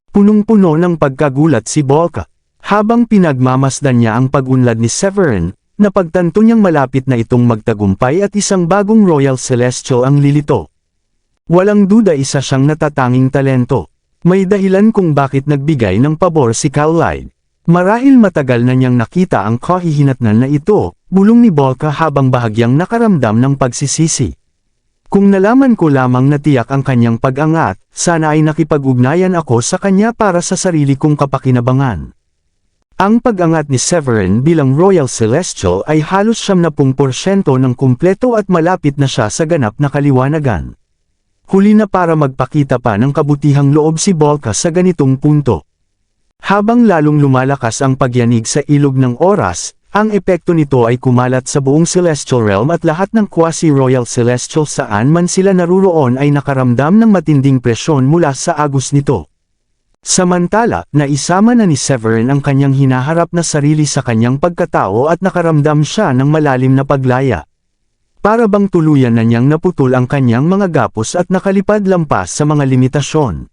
Punong-puno ng pagkagulat si Bolka. Habang pinagmamasdan niya ang pag-unlad ni Severin, napagtanto niyang malapit na itong magtagumpay at isang bagong Royal Celestial ang lilito. Walang duda isa siyang natatanging talento. May dahilan kung bakit nagbigay ng pabor si Carlyle. Marahil matagal na niyang nakita ang kahihinatnan na ito, bulong ni Bolka habang bahagyang nakaramdam ng pagsisisi. Kung nalaman ko lamang na tiyak ang kanyang pag-angat, sana ay nakipag-ugnayan ako sa kanya para sa sarili kong kapakinabangan. Ang pag-angat ni Severin bilang Royal Celestial ay halos 70% ng kumpleto at malapit na siya sa ganap na kaliwanagan. Huli na para magpakita pa ng kabutihang loob si Volca sa ganitong punto. Habang lalong lumalakas ang pagyanig sa ilog ng oras, ang epekto nito ay kumalat sa buong Celestial Realm at lahat ng quasi-royal celestial saan man sila naruroon ay nakaramdam ng matinding presyon mula sa agos nito. Samantala, naisama na ni Severin ang kanyang hinaharap na sarili sa kanyang pagkatao at nakaramdam siya ng malalim na paglaya. Para bang tuluyan na niyang naputol ang kanyang mga gapos at nakalipad lampas sa mga limitasyon.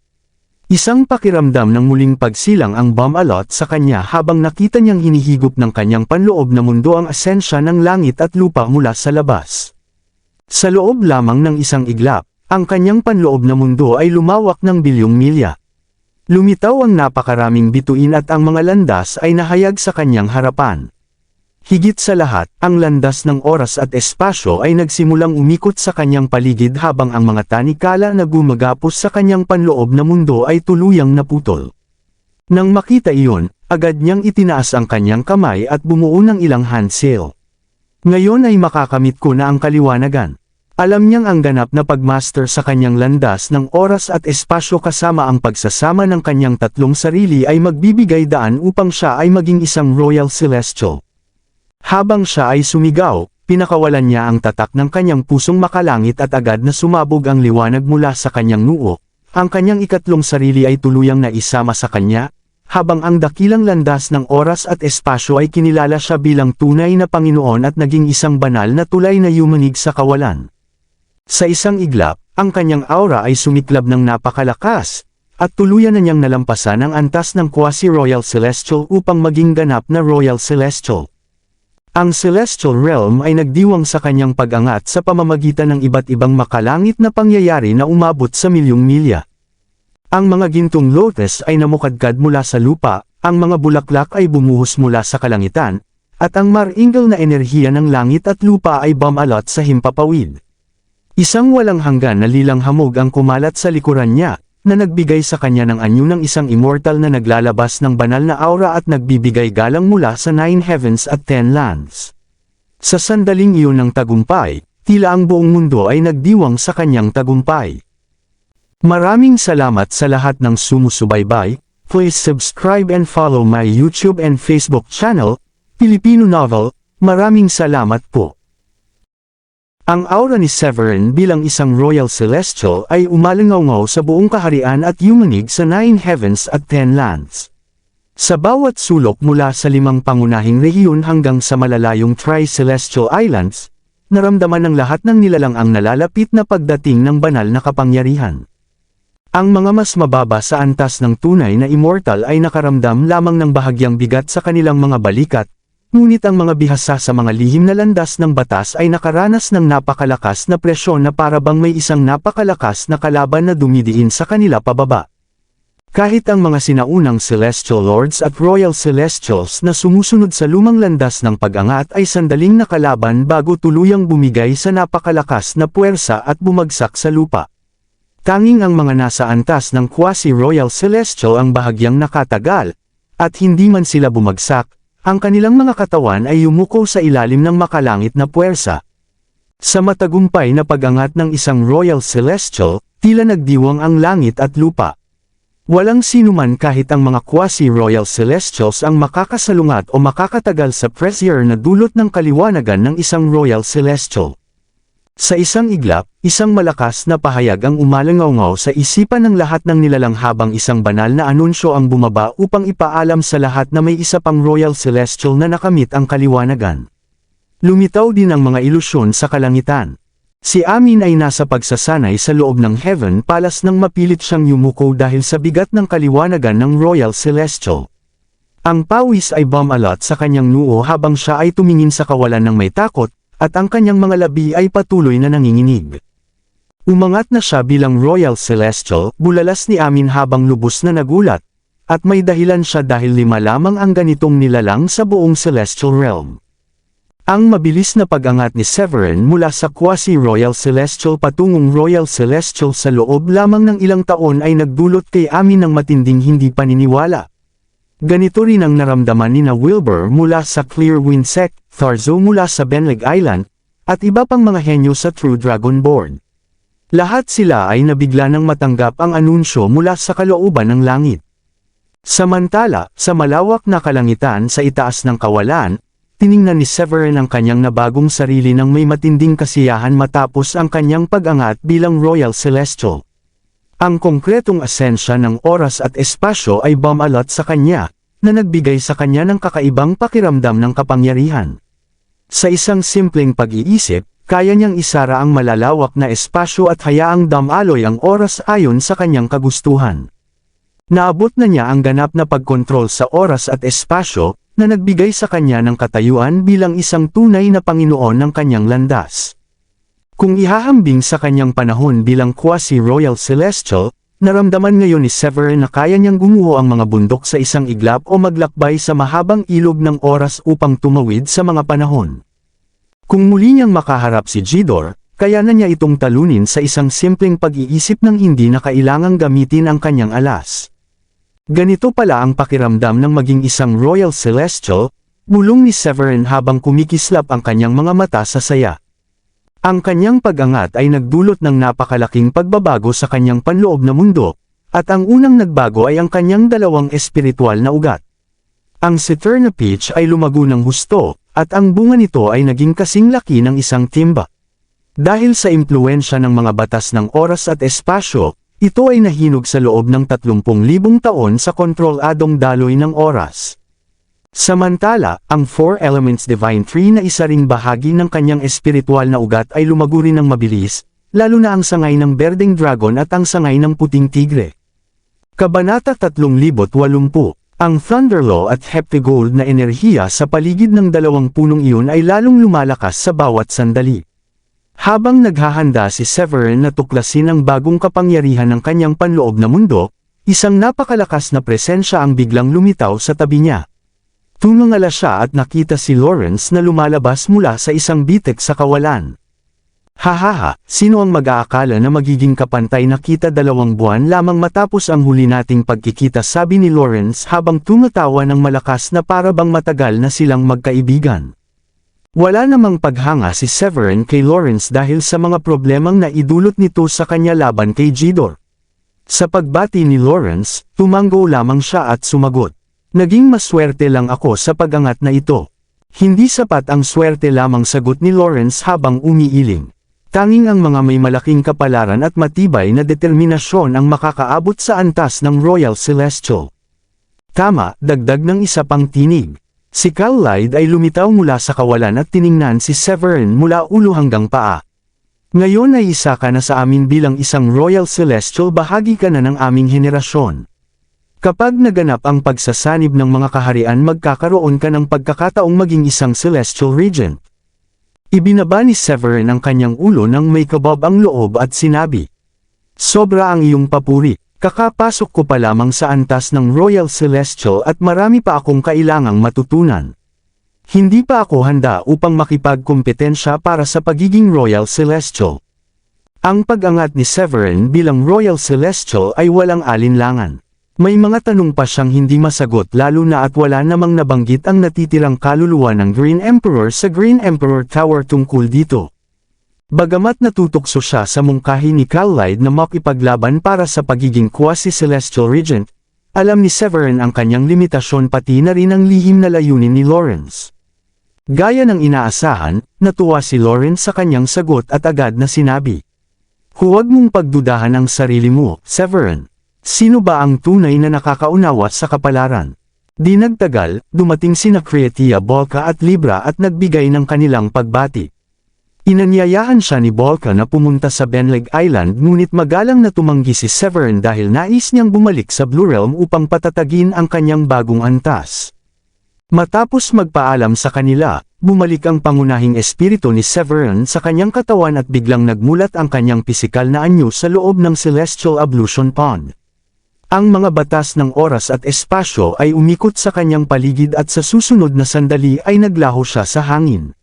Isang pakiramdam ng muling pagsilang ang bumalot sa kanya habang nakita niyang hinihigop ng kanyang panloob na mundo ang asensya ng langit at lupa mula sa labas. Sa loob lamang ng isang iglap, ang kanyang panloob na mundo ay lumawak ng bilyong milya. Lumitaw ang napakaraming bituin at ang mga landas ay nahayag sa kanyang harapan. Higit sa lahat, ang landas ng oras at espasyo ay nagsimulang umikot sa kanyang paligid habang ang mga tanikala na gumagapos sa kanyang panloob na mundo ay tuluyang naputol. Nang makita iyon, agad niyang itinaas ang kanyang kamay at bumuo ng ilang handsail. Ngayon ay makakamit ko na ang kaliwanagan. Alam niyang ang ganap na pagmaster sa kanyang landas ng oras at espasyo kasama ang pagsasama ng kanyang tatlong sarili ay magbibigay daan upang siya ay maging isang Royal Celestial. Habang siya ay sumigaw, pinakawalan niya ang tatak ng kanyang pusong makalangit at agad na sumabog ang liwanag mula sa kanyang noo. Ang kanyang ikatlong sarili ay tuluyang naisama sa kanya, habang ang dakilang landas ng oras at espasyo ay kinilala siya bilang tunay na Panginoon at naging isang banal na tulay na yumanig sa kawalan. Sa isang iglap, ang kanyang aura ay sumiklab ng napakalakas, at tuluyan na niyang nalampasan ang antas ng quasi-royal celestial upang maging ganap na Royal Celestial. Ang Celestial Realm ay nagdiwang sa kanyang pag-angat sa pamamagitan ng iba't ibang makalangit na pangyayari na umabot sa milyong milya. Ang mga gintong lotus ay namukadkad mula sa lupa, ang mga bulaklak ay bumuhos mula sa kalangitan, at ang maringal na enerhiya ng langit at lupa ay bumalot sa himpapawid. Isang walang hanggan na lilang hamog ang kumalat sa likuran niya, na nagbigay sa kanya ng anyo ng isang immortal na naglalabas ng banal na aura at nagbibigay galang mula sa 9 heavens at 10 lands. Sa sandaling iyon ng tagumpay, tila ang buong mundo ay nagdiwang sa kanyang tagumpay. Maraming salamat sa lahat ng sumusubaybay. Please subscribe and follow my YouTube and Facebook channel, Filipino Novel. Maraming salamat po. Ang aura ni Severin bilang isang Royal Celestial ay umalingaw sa buong kaharian at yumanig sa 9 heavens at 10 lands. Sa bawat sulok mula sa 5 pangunahing rehiyon hanggang sa malalayong Tri-Celestial Islands, naramdaman ng lahat ng nilalang ang nalalapit na pagdating ng banal na kapangyarihan. Ang mga mas mababa sa antas ng tunay na immortal ay nakaramdam lamang ng bahagyang bigat sa kanilang mga balikat, ngunit ang mga bihasa sa mga lihim na landas ng batas ay nakaranas ng napakalakas na presyon na para bang may isang napakalakas na kalaban na dumidiin sa kanila pababa. Kahit ang mga sinaunang Celestial Lords at Royal Celestials na sumusunod sa lumang landas ng pag-angat ay sandaling nakalaban bago tuluyang bumigay sa napakalakas na puwersa at bumagsak sa lupa. Tanging ang mga nasa antas ng quasi-Royal Celestial ang bahagyang nakatagal, at hindi man sila bumagsak, ang kanilang mga katawan ay yumuko sa ilalim ng makalangit na puwersa. Sa matagumpay na pag-angat ng isang Royal Celestial, tila nagdiwang ang langit at lupa. Walang sinuman kahit ang mga quasi-Royal Celestials ang makakasalungat o makakatagal sa pressure na dulot ng kaliwanagan ng isang Royal Celestial. Sa isang iglap, isang malakas na pahayag ang umalangaw sa isipan ng lahat ng nilalang habang isang banal na anunsyo ang bumaba upang ipaalam sa lahat na may isa pang Royal Celestial na nakamit ang kaliwanagan. Lumitaw din ang mga ilusyon sa kalangitan. Si Amin ay nasa pagsasanay sa loob ng Heaven Palace nang mapilit siyang yumuko dahil sa bigat ng kaliwanagan ng Royal Celestial. Ang pawis ay bumalot sa kanyang noo habang siya ay tumingin sa kawalan ng may takot, at ang kanyang mga labi ay patuloy na nanginginig. Umangat na siya bilang Royal Celestial, bulalas ni Amin habang lubos na nagulat, at may dahilan siya dahil 5 lamang ang ganitong nilalang sa buong Celestial Realm. Ang mabilis na pag-angat ni Severin mula sa quasi-Royal Celestial patungong Royal Celestial sa loob lamang ng ilang taon ay nagdulot kay Ami ng matinding hindi paniniwala. Ganito rin ang naramdaman ni Wilbur mula sa Clearwind Sect, Tharzo mula sa Benleg Island, at iba pang mga henyo sa True Dragon Board. Lahat sila ay nabigla nang matanggap ang anunsyo mula sa kalooban ng langit. Samantala, sa malawak na kalangitan sa itaas ng kawalan, tiningnan ni Severin ang kanyang nabagong sarili ng may matinding kasiyahan matapos ang kanyang pag-angat bilang Royal Celestial. Ang konkretong asensya ng oras at espasyo ay bumalot sa kanya, na nagbigay sa kanya ng kakaibang pakiramdam ng kapangyarihan. Sa isang simpleng pag-iisip, kaya niyang isara ang malalawak na espasyo at hayaang damaloy ang oras ayon sa kanyang kagustuhan. Naabot na niya ang ganap na pagkontrol sa oras at espasyo, na nagbigay sa kanya ng katayuan bilang isang tunay na Panginoon ng kanyang landas. Kung ihahambing sa kanyang panahon bilang quasi-Royal Celestial, naramdaman ngayon ni Severin na kaya niyang gumuho ang mga bundok sa isang iglap o maglakbay sa mahabang ilog ng oras upang tumawid sa mga panahon. Kung muli niyang makaharap si Jidor, kaya na niya itong talunin sa isang simpleng pag-iisip ng hindi na kailangang gamitin ang kanyang alas. Ganito pala ang pakiramdam ng maging isang Royal Celestial, bulong ni Severin habang kumikislap ang kanyang mga mata sa saya. Ang kanyang pag-angat ay nagdulot ng napakalaking pagbabago sa kanyang panloob na mundo, at ang unang nagbago ay ang kanyang dalawang espiritual na ugat. Ang Cisterna Peach ay lumago ng husto, at ang bunga nito ay naging kasing laki ng isang timba. Dahil sa impluensya ng mga batas ng oras at espasyo, ito ay nahinog sa loob ng 30,000 taon sa kontroladong daloy ng oras. Samantala, ang Four Elements Divine Tree na isa ring bahagi ng kanyang espiritual na ugat ay lumago rin ng mabilis, lalo na ang sangay ng Berdeng Dragon at ang sangay ng Puting Tigre. Kabanata 3080, ang Thunderlaw at Heptagold na enerhiya sa paligid ng dalawang punong iyon ay lalong lumalakas sa bawat sandali. Habang naghahanda si Severin na tuklasin ang bagong kapangyarihan ng kanyang panloob na mundo, isang napakalakas na presensya ang biglang lumitaw sa tabi niya. Tumangala siya at nakita si Lawrence na lumalabas mula sa isang bitek sa kawalan. Hahaha, sino ang mag-aakala na magiging kapantay na kita 2 buwan lamang matapos ang huli nating pagkikita, sabi ni Lawrence habang tumatawa ng malakas na para bang matagal na silang magkaibigan. Wala namang paghanga si Severin kay Lawrence dahil sa mga problemang naidulot nito sa kanya laban kay Jidor. Sa pagbati ni Lawrence, tumanggo lamang siya at sumagot. Naging maswerte lang ako sa pag-angat na ito. Hindi sapat ang swerte lamang, sagot ni Lawrence habang umiiling. Tanging ang mga may malaking kapalaran at matibay na determinasyon ang makakaabot sa antas ng Royal Celestial. Tama, dagdag ng isa pang tinig. Si Callide ay lumitaw mula sa kawalan at tiningnan si Severin mula ulo hanggang paa. Ngayon ay isa ka na sa amin bilang isang Royal Celestial, bahagi ka na ng aming henerasyon. Kapag naganap ang pagsasanib ng mga kaharian, magkakaroon ka ng pagkakataong maging isang Celestial Regent. Ibinaba ni Severin ang kanyang ulo nang may kabab ang loob at sinabi, "Sobra ang iyong papuri. Kakapasok ko pa lamang sa antas ng Royal Celestial at marami pa akong kailangang matutunan. Hindi pa ako handa upang makipagkompetensya para sa pagiging Royal Celestial." Ang pag-angat ni Severin bilang Royal Celestial ay walang alinlangan. May mga tanong pa siyang hindi masagot, lalo na at wala namang nabanggit ang natitirang kaluluwa ng Green Emperor sa Green Emperor Tower tungkol dito. Bagamat natutokso siya sa mungkahi ni Callide na makipaglaban para sa pagiging quasi-celestial regent, alam ni Severin ang kanyang limitasyon pati na rin ang lihim na layunin ni Lawrence. Gaya ng inaasahan, natuwa si Lawrence sa kanyang sagot at agad na sinabi, "Huwag mong pagdudahan ang sarili mo, Severin. Sino ba ang tunay na nakakaunawa sa kapalaran?" Di nagtagal, dumating sina Creatia Bolca at Libra at nagbigay ng kanilang pagbati. Inanyayahan siya ni Bolca na pumunta sa Benleg Island, ngunit magalang na tumanggi si Severin dahil nais niyang bumalik sa Blue Realm upang patatagin ang kanyang bagong antas. Matapos magpaalam sa kanila, bumalik ang pangunahing espiritu ni Severin sa kanyang katawan at biglang nagmulat ang kanyang pisikal na anyo sa loob ng Celestial Ablution Pond. Ang mga batas ng oras at espasyo ay umikot sa kanyang paligid at sa susunod na sandali ay naglaho siya sa hangin.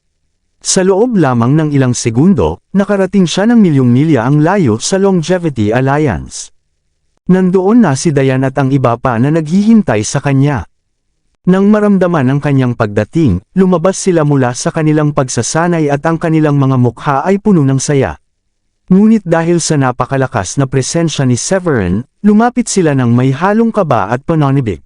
Sa loob lamang ng ilang segundo, nakarating siya ng milyong milya ang layo sa Longevity Alliance. Nandoon na si Diane at ang iba pa na naghihintay sa kanya. Nang maramdaman ang kanyang pagdating, lumabas sila mula sa kanilang pagsasanay at ang kanilang mga mukha ay puno ng saya. Ngunit dahil sa napakalakas na presensya ni Severin, lumapit sila ng may halong kaba at pananibik.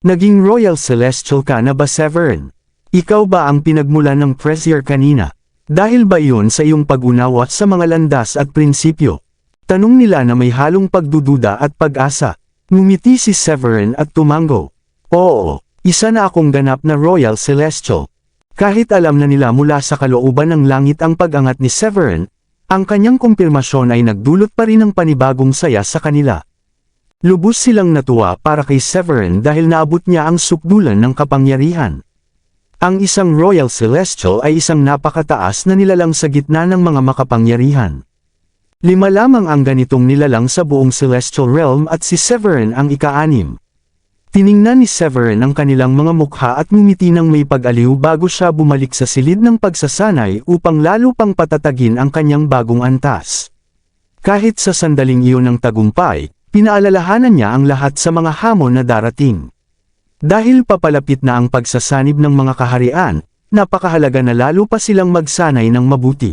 Naging Royal Celestial ka na ba, Severin? Ikaw ba ang pinagmulan ng Brazier kanina? Dahil ba iyon sa iyong pag-unawa sa mga landas at prinsipyo? Tanong nila na may halong pagdududa at pag-asa. Ngumiti si Severin at tumango. Oo, isa na akong ganap na Royal Celestial. Kahit alam na nila mula sa kalooban ng langit ang pag-angat ni Severin, ang kanyang kumpirmasyon ay nagdulot pa rin ng panibagong saya sa kanila. Lubos silang natuwa para kay Severin dahil naabot niya ang sukdulan ng kapangyarihan. Ang isang Royal Celestial ay isang napakataas na nilalang sa gitna ng mga makapangyarihan. 5 lamang ang ganitong nilalang sa buong Celestial Realm at si Severin ang ika-6. Tiningnan ni Severin ang kanilang mga mukha at ngumiti ng may pag-aliw bago siya bumalik sa silid ng pagsasanay upang lalo pang patatagin ang kanyang bagong antas. Kahit sa sandaling iyon ng tagumpay, pinaalalahanan niya ang lahat sa mga hamon na darating. Dahil papalapit na ang pagsasanib ng mga kaharian, napakahalaga na lalo pa silang magsanay ng mabuti.